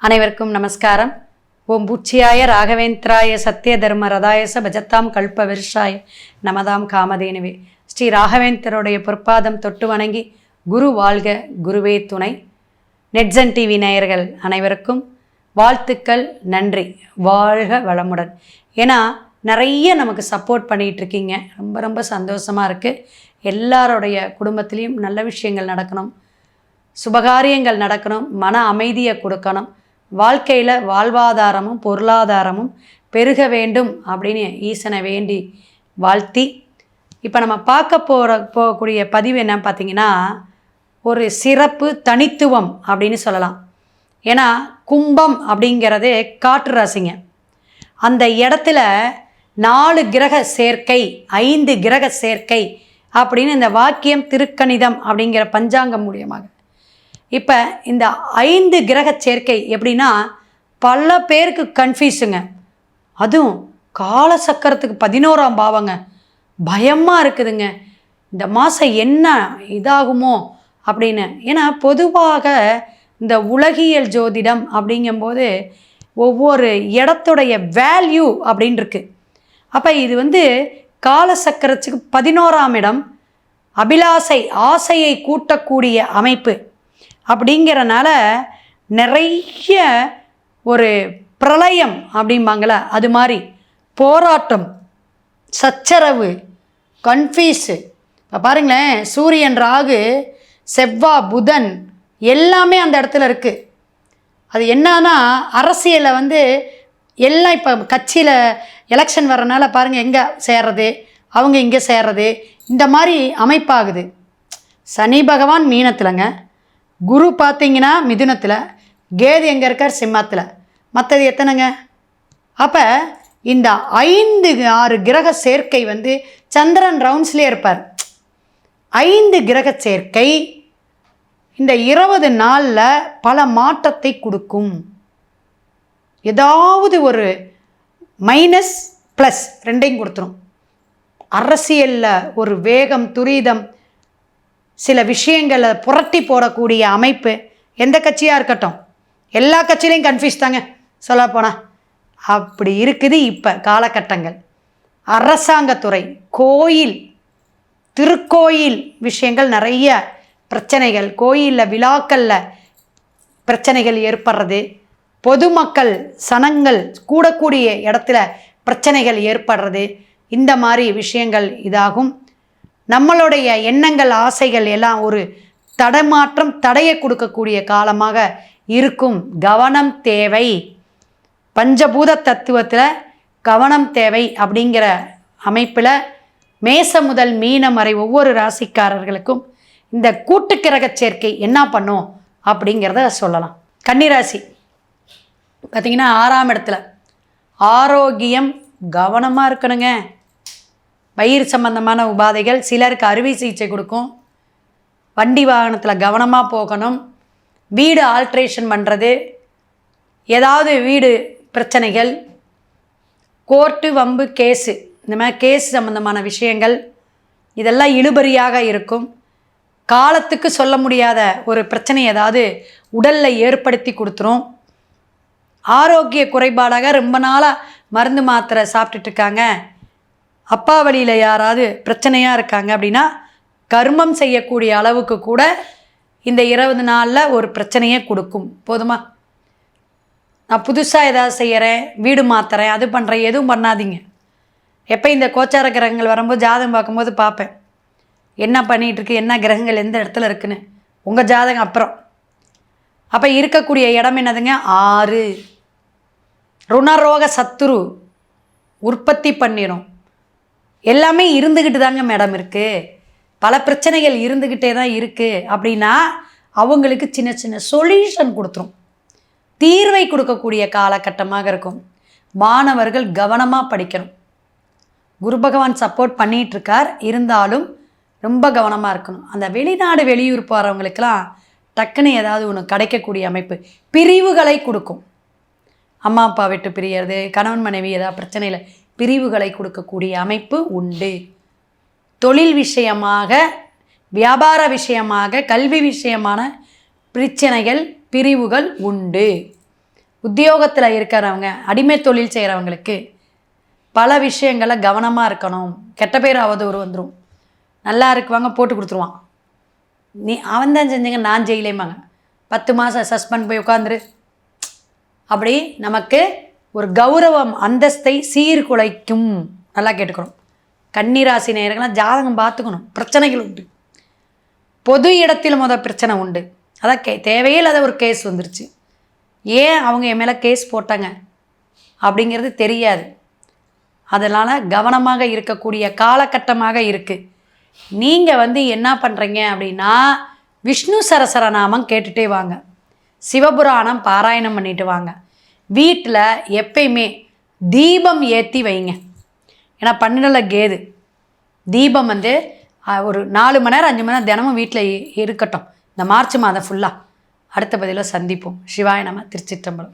அனைவருக்கும் நமஸ்காரம். ஓம் பூச்சியாய ராகவேந்திராய சத்ய தர்ம ரதாயச பஜத்தாம் கல்ப விருஷாய நமதாம் காமதேனுவே. ஸ்ரீ ராகவேந்தருடைய பொற்பாதம் தொட்டு வணங்கி குரு வாழ்க குருவே துணை. நெட்சன் டிவி நேயர்கள் அனைவருக்கும் வாழ்த்துக்கள், நன்றி. வாழ்க வளமுடன். ஏன்னா நிறைய நமக்கு சப்போர்ட் பண்ணிகிட்ருக்கீங்க. ரொம்ப ரொம்ப சந்தோஷமாக இருக்குது. எல்லாருடைய குடும்பத்துலேயும் நல்ல விஷயங்கள் நடக்கணும், சுபகாரியங்கள் நடக்கணும், மன அமைதியை கொடுக்கணும், வாழ்க்கையில் வாழ்வாதாரமும் பொருளாதாரமும் பெருக வேண்டும் அப்படின்னு ஈசனை வேண்டி வாழ்த்தி, இப்போ நம்ம போகக்கூடிய பதிவு என்ன பார்த்திங்கன்னா, ஒரு சிறப்பு தனித்துவம் அப்படின்னு சொல்லலாம். ஏன்னா கும்பம் அப்படிங்கிறது காற்று ராசிங்க. அந்த இடத்துல 4 கிரக சேர்க்கை, 5 கிரக சேர்க்கை அப்படின்னு இந்த வாக்கியம் திருக்கணிதம் அப்படிங்கிற பஞ்சாங்கம் மூலியமாக. இப்போ இந்த 5 கிரக சேர்க்கை எப்படின்னா பல பேருக்கு கன்ஃபியூஸுங்க. அதுவும் காலசக்கரத்துக்கு 11ஆம் பாவங்க. பயமாக இருக்குதுங்க, இந்த மாதம் என்ன இதாகுமோ அப்படின்னு. ஏன்னா பொதுவாக இந்த உலகியல் ஜோதிடம் அப்படிங்கும்போது ஒவ்வொரு இடத்துடைய வேல்யூ அப்படின்னு இருக்குது. அப்போ இது காலசக்கரத்துக்கு 11ஆம் இடம், அபிலாசை ஆசையை கூட்டக்கூடிய அமைப்பு. அப்படிங்கிறனால நிறைய ஒரு பிரளயம் அப்படிம்பாங்கள, அது மாதிரி போராட்டம், சச்சரவு, கன்ஃபியூஸு. இப்போ பாருங்களேன், சூரியன், ராகு, செவ்வாய், புதன் எல்லாமே அந்த இடத்துல இருக்குது. அது என்னன்னா அரசியலில் எல்லாம் இப்போ கட்சியில் எலெக்ஷன் வர்றதுனால பாருங்கள், எங்கே சேர்றது, அவங்க இங்கே சேர்றது, இந்த மாதிரி அமைப்பாகுது. சனி பகவான் மீனத்தில்ங்க, குரு பார்த்திங்கன்னா மிதுனத்தில், கேது எங்கே இருக்கார் சிம்மத்தில், மற்றது எத்தனைங்க? அப்போ இந்த 5-6 கிரக சேர்க்கை சந்திரன் ரவுண்ட்ஸ்லேயே இருப்பார். 5 கிரக சேர்க்கை இந்த 20 நாளில் பல மாற்றத்தை கொடுக்கும். ஏதாவது ஒரு மைனஸ் ப்ளஸ் ரெண்டையும் கொடுத்துரும். அரசியலில் ஒரு வேகம், துரிதம், சில விஷயங்களை புரட்டி போடக்கூடிய அமைப்பு. எந்த கட்சியாக இருக்கட்டும், எல்லா கட்சியிலையும் கன்ஃபியூஸ் தாங்க சொல்லப்போனால். அப்படி இருக்குது இப்போ காலகட்டங்கள். அரசாங்கத்துறை, கோயில், திருக்கோயில் விஷயங்கள் நிறைய பிரச்சனைகள், கோயிலில் விழாக்களில் பிரச்சனைகள் ஏற்படுறது, பொதுமக்கள் சனங்கள் கூடக்கூடிய இடத்துல பிரச்சனைகள் ஏற்படுறது, இந்த மாதிரி விஷயங்கள் இதாகும். நம்மளுடைய எண்ணங்கள், ஆசைகள் எல்லாம் ஒரு தடமாற்றம், தடையை கொடுக்கக்கூடிய காலமாக இருக்கும். கவனம் தேவை. பஞ்சபூத தத்துவத்தில் கவனம் தேவை அப்படிங்கிற அமைப்பில் மேசம் முதல் மீனம் வரை ஒவ்வொரு ராசிக்காரர்களுக்கும் இந்த கூட்டுக்கிரக சேர்க்கை என்ன பண்ணும் அப்படிங்கிறத சொல்லலாம். கன்னிராசி பார்த்திங்கன்னா 6ஆம் இடத்துல ஆரோக்கியம், கவனமாக இருக்கணுங்க. வயிறு சம்பந்தமான உபாதைகள், சிலருக்கு அறுவை சிகிச்சை கொடுக்கும். வண்டி வாகனத்தில் கவனமாக போகணும். வீடு ஆல்ட்ரேஷன் பண்ணுறது, ஏதாவது வீடு பிரச்சனைகள், கோர்ட்டு, வம்பு, கேஸு, இந்த மாதிரி கேஸ் சம்பந்தமான விஷயங்கள் இதெல்லாம் இழுபறியாக இருக்கும். காலத்துக்கு சொல்ல முடியாத ஒரு பிரச்சனை ஏதாவது உடலில் ஏற்படுத்தி கொடுத்துரும். ஆரோக்கிய குறைபாடாக ரொம்ப நாளாக மருந்து மாத்திரை சாப்பிட்டுட்ருக்காங்க, அப்பா வழியில் யாராவது பிரச்சனையாக இருக்காங்க அப்படின்னா கர்மம் செய்யக்கூடிய அளவுக்கு கூட இந்த 20 நாளில் ஒரு பிரச்சனையே கொடுக்கும். போதுமா, நான் புதுசாக ஏதாவது செய்கிறேன், வீடு மாற்றுறேன், அது பண்ணுறேன், எதுவும் பண்ணாதீங்க. எப்போ இந்த கோச்சார கிரகங்கள் வரும்போது ஜாதகம் பார்க்கும்போது பார்ப்பேன் என்ன பண்ணிகிட்ருக்கு, என்ன கிரகங்கள் எந்த இடத்துல இருக்குன்னு. உங்கள் ஜாதகம் அப்புறம். அப்போ இருக்கக்கூடிய இடம் என்னதுங்க? 6. ருணரோக சத்துரு உற்பத்தி பண்ணிடும். எல்லாமே இருந்துக்கிட்டு தாங்க மேடம் இருக்குது, பல பிரச்சனைகள் இருந்துக்கிட்டே தான் இருக்குது அப்படின்னா அவங்களுக்கு சின்ன சின்ன சொல்யூஷன் கொடுத்துரும், தீர்வை கொடுக்கக்கூடிய காலகட்டமாக இருக்கும். மாணவர்கள் கவனமாக படிக்கணும். குரு பகவான் சப்போர்ட் பண்ணிகிட்ருக்கார், இருந்தாலும் ரொம்ப கவனமாக இருக்கணும். அந்த வெளிநாடு வெளியூர் போகிறவங்களுக்கெல்லாம் டக்குன்னு ஏதாவது ஒன்று கிடைக்கக்கூடிய அமைப்பு. பிரிவுகளை கொடுக்கும். அம்மா அப்பா விட்டு பிரியறது, கணவன் மனைவி ஏதாவது பிரச்சனையில் பிரிவுகளை கொடுக்கக்கூடிய அமைப்பு உண்டு. தொழில் விஷயமாக, வியாபார விஷயமாக, கல்வி விஷயமான பிரச்சனைகள், பிரிவுகள் உண்டு. உத்தியோகத்தில் இருக்கிறவங்க, அடிமை தொழில் செய்கிறவங்களுக்கு பல விஷயங்களில் கவனமாக இருக்கணும். கெட்ட பேர் அவதூறு வந்துடும். நல்லா இருக்குவாங்க, போட்டு கொடுத்துருவான். அவன் தான் செஞ்சங்க, நான் செய்யலேம்பாங்க. 10 மாதம் சஸ்பெண்ட் போய் உட்காந்துரு. அப்படி நமக்கு ஒரு கௌரவம் அந்தஸ்தை சீர்குலைக்கும். நல்லா கேட்டுக்கணும். கன்னிராசி நேயர்கள்லாம் ஜாதகம் பார்த்துக்கணும். பிரச்சனைகள் உண்டு. பொது இடத்தில் பிரச்சனை உண்டு. அதான் தேவையே இல்லாத ஒரு கேஸ் வந்துருச்சு. ஏன் அவங்க என் மேலே கேஸ் போட்டாங்க அப்படிங்கிறது தெரியாது. அதனால் கவனமாக இருக்கக்கூடிய காலகட்டமாக இருக்குது. நீங்கள் என்ன பண்ணுறீங்க அப்படின்னா, விஷ்ணு சரசரநாமம் கேட்டுகிட்டே வாங்க. சிவபுராணம் பாராயணம் பண்ணிட்டு வாங்க. வீட்டில் எப்பயுமே தீபம் ஏற்றி வைங்க. ஏன்னா 12 கேது தீபம் ஒரு 4 மணி நேரம் 5 மணி நேரம் தினமும் வீட்டில் இருக்கட்டும். இந்த மார்ச் மாதம் ஃபுல்லாக. அடுத்த பதிவில் சந்திப்போம். சிவாய நம. திருச்சிற்றம்பலம்.